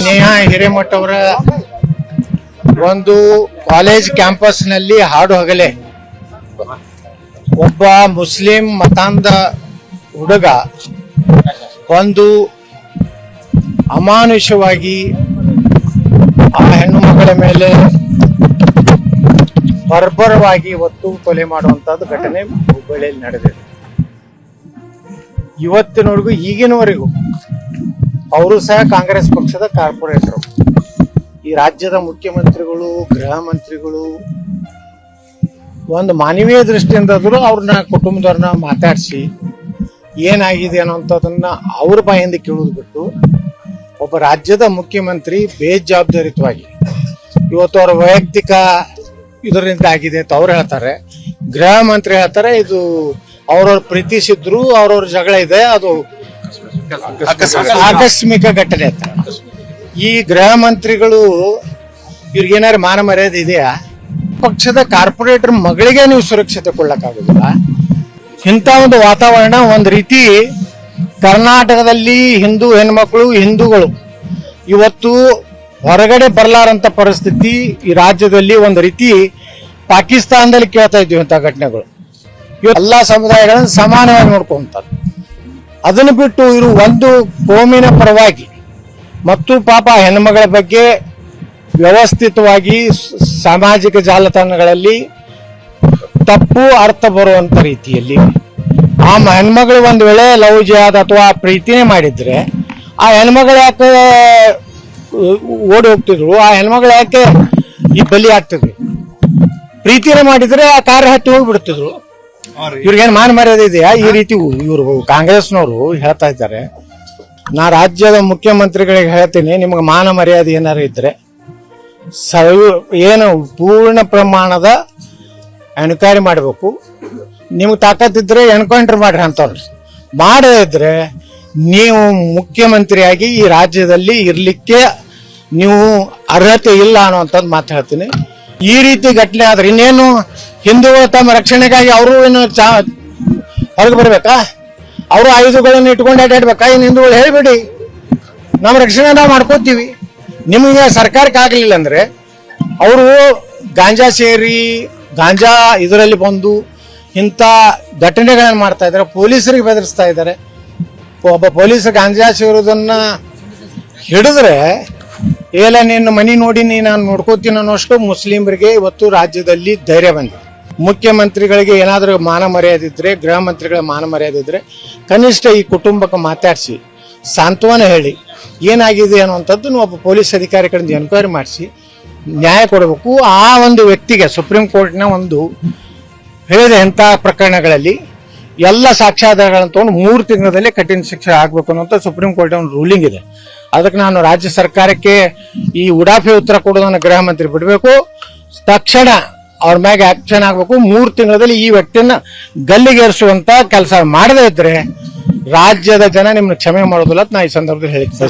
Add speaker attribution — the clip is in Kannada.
Speaker 1: ನೇಹಾ ಹಿರೇಮಠ ಅವರ ಒಂದು ಕಾಲೇಜ್ ಕ್ಯಾಂಪಸ್ ನಲ್ಲಿ ಹಾಡು ಹಗಲೇ ಒಬ್ಬ ಮುಸ್ಲಿಂ ಮತಾಂಧ ಹುಡುಗ ಒಂದು ಅಮಾನುಷವಾಗಿ ಆ ಹೆಣ್ಣು ಮಗಳ ಮೇಲೆ ಬರ್ಬರವಾಗಿ ಒತ್ತು ಕೊಲೆ ಮಾಡುವಂತದ್ದು ಘಟನೆ ಹುಬ್ಬಳ್ಳಿಯಲ್ಲಿ ನಡೆದಿದೆ. ಇವತ್ತಿನವರೆಗೂ ಈಗಿನವರೆಗೂ ಅವರು ಸಹ ಕಾಂಗ್ರೆಸ್ ಪಕ್ಷದ ಕಾರ್ಪೊರೇಟರ್. ಈ ರಾಜ್ಯದ ಮುಖ್ಯಮಂತ್ರಿಗಳು, ಗೃಹ ಮಂತ್ರಿಗಳು ಒಂದು ಮಾನವೀಯ ದೃಷ್ಟಿಯಿಂದಾದರೂ ಅವ್ರನ್ನ ಕುಟುಂಬದವ್ರನ್ನ ಮಾತಾಡಿಸಿ ಏನಾಗಿದೆ ಅನ್ನೋಂಥದನ್ನ ಅವ್ರ ಬಾಯಿಂದ ಕೇಳೋದು ಬಿಟ್ಟು ಒಬ್ಬ ರಾಜ್ಯದ ಮುಖ್ಯಮಂತ್ರಿ ಬೇಜವಾಬ್ದಾರಿತವಾಗಿ ಇವತ್ತು ಅವರ ವೈಯಕ್ತಿಕ ಇದರಿಂದ ಆಗಿದೆ ಅಂತ ಅವ್ರು ಹೇಳ್ತಾರೆ. ಗೃಹ ಮಂತ್ರಿ ಹೇಳ್ತಾರೆ ಇದು ಅವ್ರವ್ರ ಪ್ರೀತಿಸಿದ್ರು, ಅವ್ರವ್ರ ಜಗಳ ಇದೆ, ಅದು ಆಕಸ್ಮಿಕ ಘಟನೆ ಅಂತ. ಈ ಗೃಹ ಮಂತ್ರಿಗಳು ಇವ್ರಿಗೇನಾದ್ರು ಮಾನ ಮರ್ಯಾದೆ ಇದೆಯಾ? ಪಕ್ಷದ ಕಾರ್ಪೊರೇಟರ್ ಮಗಳಿಗೆ ನೀವು ಸುರಕ್ಷತೆ ಕೊಡ್ಲಕ್ಕಾಗೋದಿಲ್ಲ. ಇಂಥ ಒಂದು ವಾತಾವರಣ ಒಂದು ರೀತಿ ಕರ್ನಾಟಕದಲ್ಲಿ ಹಿಂದೂ ಹೆಣ್ಮಕ್ಳು, ಹಿಂದೂಗಳು ಇವತ್ತು ಹೊರಗಡೆ ಬರಲಾರಂತ ಪರಿಸ್ಥಿತಿ ಈ ರಾಜ್ಯದಲ್ಲಿ ಒಂದು ರೀತಿ ಪಾಕಿಸ್ತಾನದಲ್ಲಿ ಕೇಳ್ತಾ ಇದ್ದೀವಿ ಅಂತ ಘಟನೆಗಳು. ಇವತ್ತು ಎಲ್ಲ ಸಮುದಾಯಗಳನ್ನು ಸಮಾನವಾಗಿ ನೋಡ್ಕೊಂತಾರೆ. ಅದನ್ನು ಬಿಟ್ಟು ಇವರು ಒಂದು ಕೋಮಿನ ಪರವಾಗಿ ಮತ್ತು ಪಾಪ ಹೆಣ್ಮಗಳ ಬಗ್ಗೆ ವ್ಯವಸ್ಥಿತವಾಗಿ ಸಾಮಾಜಿಕ ಜಾಲತಾಣಗಳಲ್ಲಿ ತಪ್ಪು ಅರ್ಥ ಬರುವಂತ ರೀತಿಯಲ್ಲಿ ಆ ಹೆಣ್ಮಗಳು ಒಂದು ವೇಳೆ ಲವ್ ಜಿಹಾದ್ ಅಥವಾ ಪ್ರೀತಿನೇ ಮಾಡಿದ್ರೆ ಆ ಹೆಣ್ಮಗಳು ಯಾಕೆ ಓಡಿ ಹೋಗ್ತಿದ್ರು? ಆ ಹೆಣ್ಮಗಳು ಯಾಕೆ ಈ ಬಲಿ ಆಗ್ತಿದ್ರು? ಪ್ರೀತಿನೇ ಮಾಡಿದ್ರೆ ಆ ಕಾರ್ಯ ಹತ್ತಿ ಹೋಗ್ಬಿಡ್ತಿದ್ರು. ಇವ್ರಿಗೇನು ಮಾನ ಮರ್ಯಾದೆ ಇದೆಯಾ? ಈ ರೀತಿ ಇವರು ಕಾಂಗ್ರೆಸ್ನವರು ಹೇಳ್ತಾ ಇದ್ದಾರೆ. ನಾ ರಾಜ್ಯದ ಮುಖ್ಯಮಂತ್ರಿಗಳಿಗೆ ಹೇಳ್ತೀನಿ, ನಿಮ್ಗೆ ಮಾನ ಮರ್ಯಾದೆ ಏನಾರು ಇದ್ರೆ ಏನು ಪೂರ್ಣ ಪ್ರಮಾಣದ ಎನ್ಕ್ವೈರಿ ಮಾಡಬೇಕು. ನಿಮ್ಗೆ ತಾಕತ್ತಿದ್ರೆ ಎನ್ಕೌಂಟರ್ ಮಾಡ್ರಿ ಅಂತವ್ರು. ಮಾಡದಿದ್ರೆ ನೀವು ಮುಖ್ಯಮಂತ್ರಿಯಾಗಿ ಈ ರಾಜ್ಯದಲ್ಲಿ ಇರ್ಲಿಕ್ಕೆ ನೀವು ಅರ್ಹತೆ ಇಲ್ಲ ಅನ್ನುವಂಥದ್ದು ಮಾತು ಹೇಳ್ತೀನಿ. ಈ ರೀತಿ ಘಟನೆ ಆದ್ರೆ ಇನ್ನೇನು ಹಿಂದೂಗಳು ತಮ್ಮ ರಕ್ಷಣೆಗಾಗಿ ಅವರು ಏನು ಹೊರಗೆ ಬರ್ಬೇಕಾ? ಅವರು ಆಯುಧಗಳನ್ನು ಇಟ್ಕೊಂಡು ಅಡ್ಡಾಡ್ಬೇಕಾ? ಇನ್ನು ಹಿಂದೂಗಳು ಹೇಳ್ಬೇಡಿ, ನಮ್ಮ ರಕ್ಷಣೆ ನಾವು ಮಾಡ್ಕೋತೀವಿ. ನಿಮಗೆ ಸರ್ಕಾರಕ್ಕೆ ಆಗಲಿಲ್ಲ ಅಂದ್ರೆ ಅವರು ಗಾಂಜಾ ಸೇರಿ ಗಾಂಜಾ ಇದರಲ್ಲಿ ಬಂದು ಇಂಥ ಘಟನೆಗಳನ್ನು ಮಾಡ್ತಾ ಇದ್ದಾರೆ. ಪೊಲೀಸರಿಗೆ ಬೆದರಿಸ್ತಾ ಇದ್ದಾರೆ. ಒಬ್ಬ ಪೊಲೀಸ್ ಗಾಂಜಾ ಸೇರೋದನ್ನ ಹಿಡಿದ್ರೆ ಏಲ ನಿನ್ನ ಮನಿ ನೋಡಿ ನಾನು ನೋಡ್ಕೋತೀನಿ ಅನ್ನೋಷ್ಟು ಮುಸ್ಲಿಮರಿಗೆ ಇವತ್ತು ರಾಜ್ಯದಲ್ಲಿ ಧೈರ್ಯ ಬಂದಿದೆ. ಮುಖ್ಯಮಂತ್ರಿಗಳಿಗೆ ಏನಾದರೂ ಮಾನ ಮರ್ಯಾದೆ ಇದ್ರೆ, ಗೃಹ ಮಂತ್ರಿಗಳ ಮಾನ ಮರ್ಯಾದೆ ಇದ್ರೆ ಕನಿಷ್ಠ ಈ ಕುಟುಂಬಕ್ಕೆ ಮಾತಾಡಿಸಿ ಸಾಂತ್ವನ ಹೇಳಿ ಏನಾಗಿದೆ ಅನ್ನುವಂಥದ್ದು ಒಬ್ಬ ಪೊಲೀಸ್ ಅಧಿಕಾರಿ ಕಡೆಯಿಂದ ಎನ್ಕ್ವೈರಿ ಮಾಡಿಸಿ ನ್ಯಾಯ ಕೊಡಬೇಕು. ಆ ಒಂದು ವ್ಯಕ್ತಿಗೆ ಸುಪ್ರೀಂ ಕೋರ್ಟ್ನ ಒಂದು ಹೇಳಿದ ಇಂಥ ಪ್ರಕರಣಗಳಲ್ಲಿ ಎಲ್ಲ ಸಾಕ್ಷ್ಯಾಧಾರಗಳನ್ನು ತಗೊಂಡು 3 ತಿಂಗಳಲ್ಲಿ ಕಠಿಣ ಶಿಕ್ಷೆ ಆಗಬೇಕು ಅನ್ನೋಂಥ ಸುಪ್ರೀಂ ಕೋರ್ಟ್ ಒಂದು ರೂಲಿಂಗ್ ಇದೆ. ಅದಕ್ಕೆ ನಾನು ರಾಜ್ಯ ಸರ್ಕಾರಕ್ಕೆ ಈ ಉಡಾಫೆ ಉತ್ತರ ಕೊಡೋದನ್ನು ಗೃಹ ಮಂತ್ರಿ ಬಿಡಬೇಕು. ತಕ್ಷಣ ಅವ್ರ ಮ್ಯಾಗೆ ಆಕ್ಷನ್ ಆಗಬೇಕು. 3 ತಿಂಗಳಲ್ಲಿ ಈ ವ್ಯಕ್ತಿಯನ್ನ ಗಲ್ಲಿಗೇರಿಸುವಂತ ಕೆಲಸ ಮಾಡದೇ ಇದ್ರೆ ರಾಜ್ಯದ ಜನ ನಿಮ್ನ ಕ್ಷಮೆ ಮಾಡೋದಿಲ್ಲ ಅಂತ ನಾ ಈ ಸಂದರ್ಭದಲ್ಲಿ ಹೇಳಿದ್ದೆ.